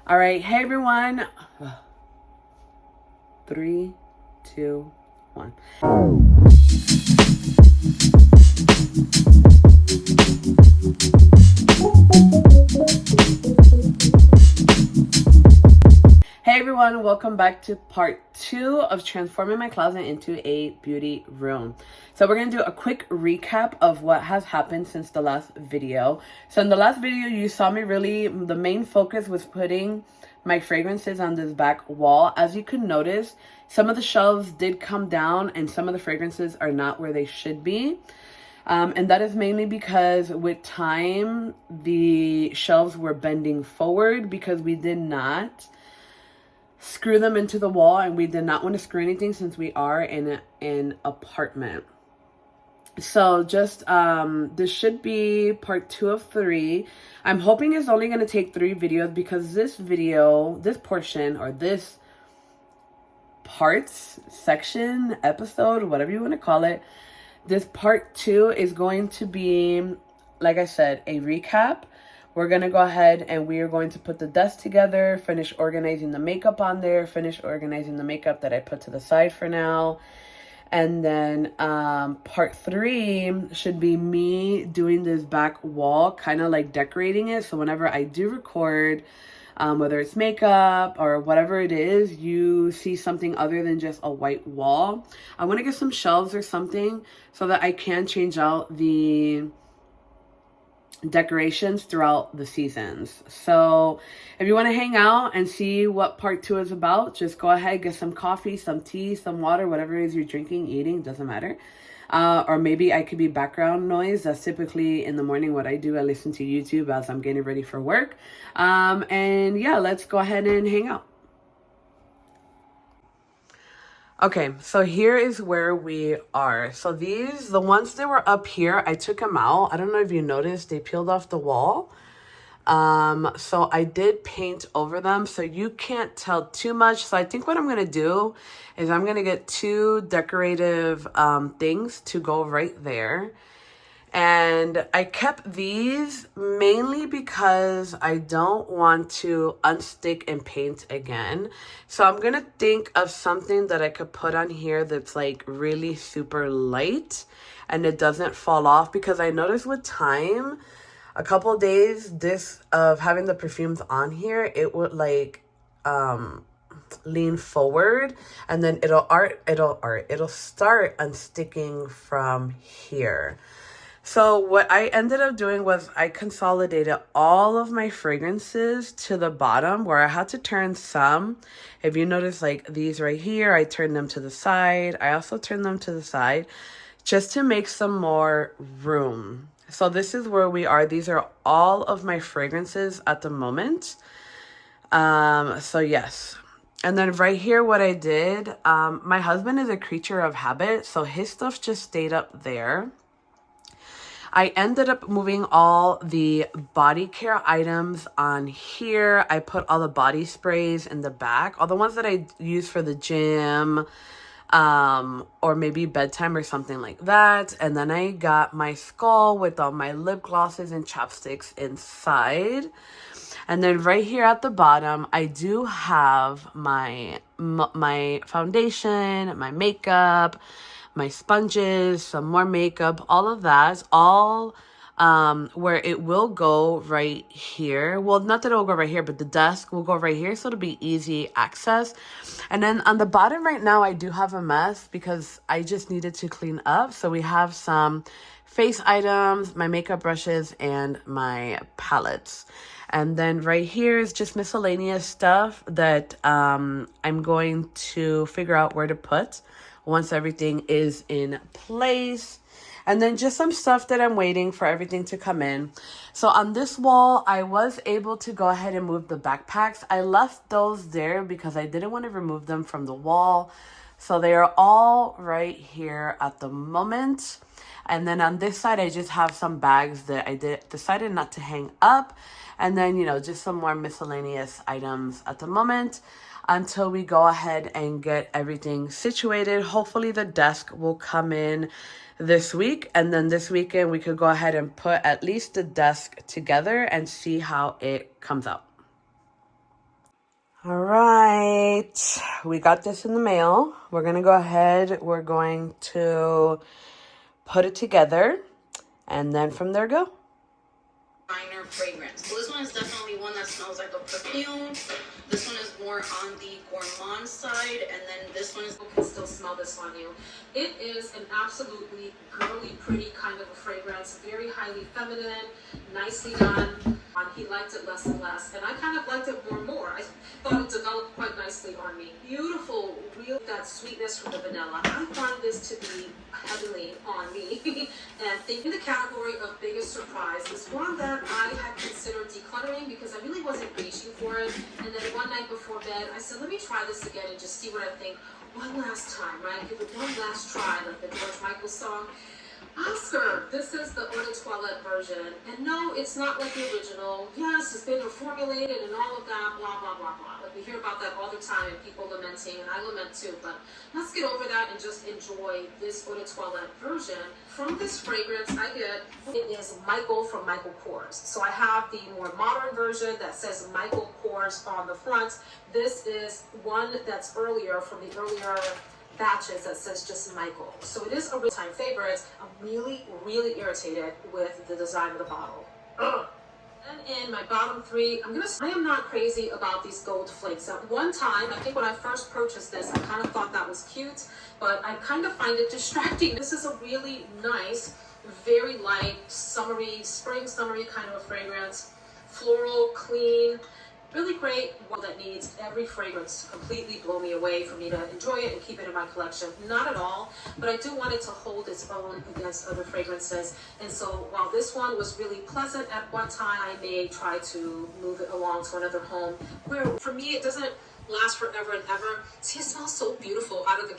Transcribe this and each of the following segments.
All right, hey everyone. 3, 2, 1. Hey everyone, welcome back to part 2 of transforming my closet into a beauty room. So we're going to do a quick recap of what has happened since the last video. So in the last video, you saw me the main focus was putting my fragrances on this back wall. As you can notice, some of the shelves did come down and some of the fragrances are not where they should be. And that is mainly because with time, the shelves were bending forward because we did not screw them into the wall, and we did not want to screw anything since we are in an apartment. So just this should be part 2 of 3. I'm hoping it's only going to take 3 videos because this portion, or this parts, section, episode, whatever you want to call it, this part 2 is going to be, like I said, a recap. We're going to go ahead and we are going to put the desk together, finish organizing the makeup on there, finish organizing the makeup that I put to the side for now. And then part 3 should be me doing this back wall, kind of like decorating it. So whenever I do record, whether it's makeup or whatever it is, you see something other than just a white wall. I want to get some shelves or something so that I can change out the decorations throughout the seasons. So if you want to hang out and see what part 2 is about, just go ahead, get some coffee, some tea, some water, whatever it is you're drinking, eating, doesn't matter. Or maybe I could be background noise. That's typically in the morning what I do. I listen to YouTube as I'm getting ready for work. And yeah, let's go ahead and hang out. Okay, so here is where we are. So the ones that were up here, I took them out. I don't know if you noticed, they peeled off the wall. So I did paint over them, so you can't tell too much. So I think what I'm going to do is I'm going to get 2 decorative things to go right there. And I kept these mainly because I don't want to unstick and paint again. So I'm going to think of something that I could put on here that's like really super light and it doesn't fall off, because I noticed with time, a couple of days of having the perfumes on here, it would like lean forward and then it'll start unsticking from here. So what I ended up doing was I consolidated all of my fragrances to the bottom, where I had to turn some. If you notice, like these right here, I turned them to the side. I also turned them to the side just to make some more room. So this is where we are. These are all of my fragrances at the moment. So yes. And then right here, what I did, my husband is a creature of habit, so his stuff just stayed up there. I ended up moving all the body care items on here. I put all the body sprays in the back, all the ones that I use for the gym, or maybe bedtime or something like that. And then I got my skull with all my lip glosses and chapsticks inside. And then right here at the bottom, I do have my foundation, my makeup, my sponges, some more makeup, all of that, all where it will go right here. Well, not that it will go right here, but the desk will go right here, so it'll be easy access. And then on the bottom right now, I do have a mess because I just needed to clean up. So we have some face items, my makeup brushes, and my palettes. And then right here is just miscellaneous stuff that I'm going to figure out where to put once everything is in place. And then just some stuff that I'm waiting for everything to come in. So on this wall, I was able to go ahead and move the backpacks. I left those there because I didn't want to remove them from the wall. So they are all right here at the moment. And then on this side, I just have some bags that I decided not to hang up. And then, just some more miscellaneous items at the moment, until we go ahead and get everything situated. Hopefully the desk will come in this week, and then this weekend we could go ahead and put at least the desk together and see how it comes out. All right, we got this in the mail. We're gonna go ahead. We're going to put it together, and then from there go. Finer fragrance. So this one is definitely one that smells like a perfume. This one is more on the gourmand side, and then this one is, you can still smell this on you. It is an absolutely girly, pretty kind of a fragrance, very highly feminine, nicely done. He liked it less and less, and I kind of liked it more and more. I thought it developed quite nicely on me. Beautiful, real that sweetness from the vanilla. I find this to be heavily on me. And in the category of biggest surprise is one that I had considered decluttering because I really wasn't reaching for it. And then one night before bed, I said, let me try this again and just see what I think one last time, right? Give it one last try, like the George Michael song. Oscar, this is the Eau de Toilette version. And no, it's not like the original. Yes, it's been reformulated and all of that, blah, blah, blah, blah. Like we hear about that all the time and people lamenting, and I lament too. But let's get over that and just enjoy this Eau de Toilette version. From this fragrance, I get, it is Michael from Michael Kors. So I have the more modern version that says Michael Kors on the front. This is one that's earlier, from the earlier batches, that says just Michael. So it is a real time favorite. I'm really, really irritated with the design of the bottle. Ugh. And in my bottom three, I am not crazy about these gold flakes. At one time, I think when I first purchased this, I kind of thought that was cute, but I kind of find it distracting. This is a really nice, very light, summery, spring summery kind of a fragrance. Floral, clean, really great. One that needs every fragrance to completely blow me away for me to enjoy it and keep it in my collection. Not at all, but I do want it to hold its own against other fragrances. And so while this one was really pleasant at one time, I may try to move it along to another home where for me it doesn't last forever and ever. See, it smells so beautiful out of the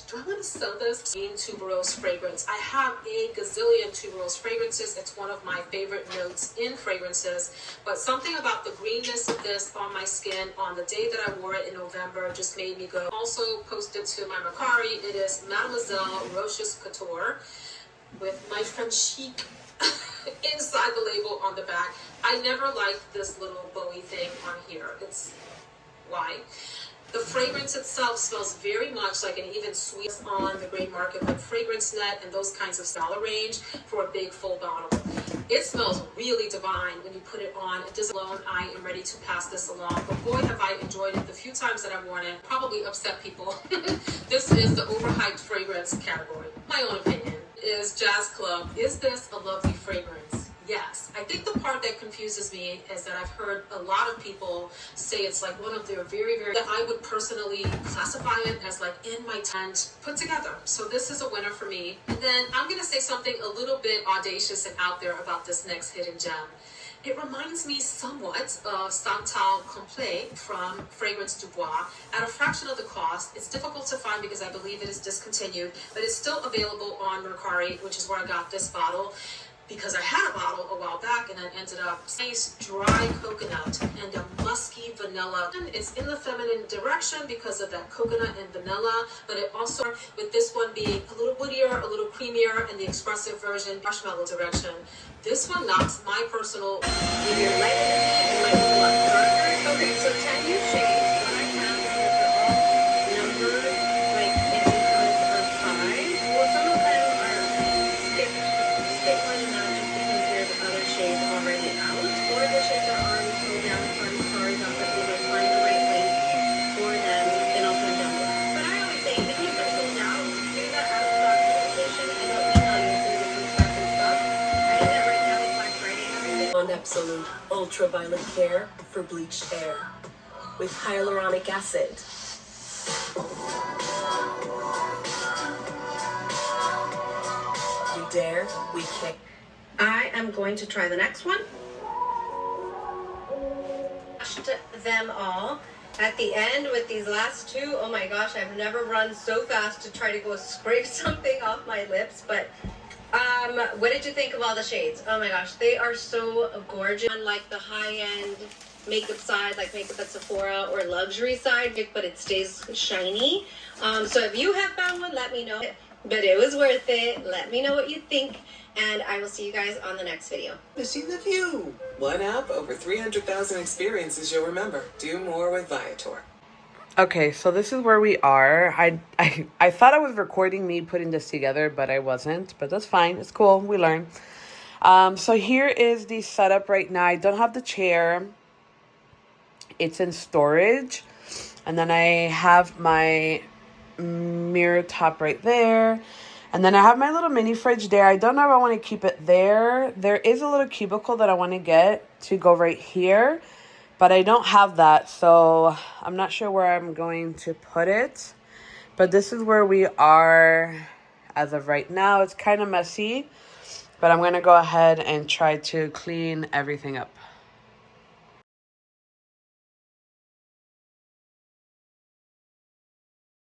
do I want to sell this? Green tuberose fragrance. I have a gazillion tuberose fragrances. It's one of my favorite notes in fragrances. But something about the greenness of this on my skin on the day that I wore it in November just made me go. Also posted to my Mercari, it is Mademoiselle Roches Couture with my friend Chic inside the label on the back. I never liked this little bowy thing on here. It's why. The fragrance itself smells very much like an even sweet on the gray market, like Fragrance Net and those kinds of dollar range for a big full bottle. It smells really divine when you put it on. It does alone. I am ready to pass this along. But boy, have I enjoyed it. The few times that I've worn it, probably upset people. This is the overhyped fragrance category. My own opinion is Jazz Club. Is this a lovely fragrance? Yes. I think the part that confuses me is that I've heard a lot of people say it's like one of their very, that I would personally classify it as like in my tent put together. So this is a winner for me. And then I'm going to say something a little bit audacious and out there about this next hidden gem. It reminds me somewhat of Santal Complet from Fragrance Du Bois at a fraction of the cost. It's difficult to find because I believe it is discontinued, but it's still available on Mercari, which is where I got this bottle. Because I had a bottle a while back and then ended up nice dry coconut and a musky vanilla. And it's in the feminine direction because of that coconut and vanilla, but it also, with this one being a little woodier, a little creamier, and the expressive version, marshmallow direction. This one knocks my personal lighter in my blood. Okay, so 10 new shades. Absolute ultraviolet care for bleached hair with hyaluronic acid. You dare, we can. I am going to try the next one. Them all at the end with these last two. Oh my gosh, I've never run so fast to try to go scrape something off my lips, but what did you think of all the shades? Oh my gosh, they are so gorgeous. Unlike the high-end makeup side, like makeup at Sephora or luxury side, but it stays shiny. So if you have found one, let me know. But it was worth it. Let me know what you think, and I will see you guys on the next video. Missing the view. One app, over 300,000 experiences you'll remember. Do more with Viator. Okay, so this is where we are. I thought I was recording me putting this together, but I wasn't. But that's fine. It's cool. We learn. So here is the setup right now. I don't have the chair. It's in storage. And then I have my mirror top right there. And then I have my little mini fridge there. I don't know if I want to keep it there. There is a little cubicle that I want to get to go right here. But I don't have that, so I'm not sure where I'm going to put it. But this is where we are as of right now. It's kind of messy, but I'm going to go ahead and try to clean everything up.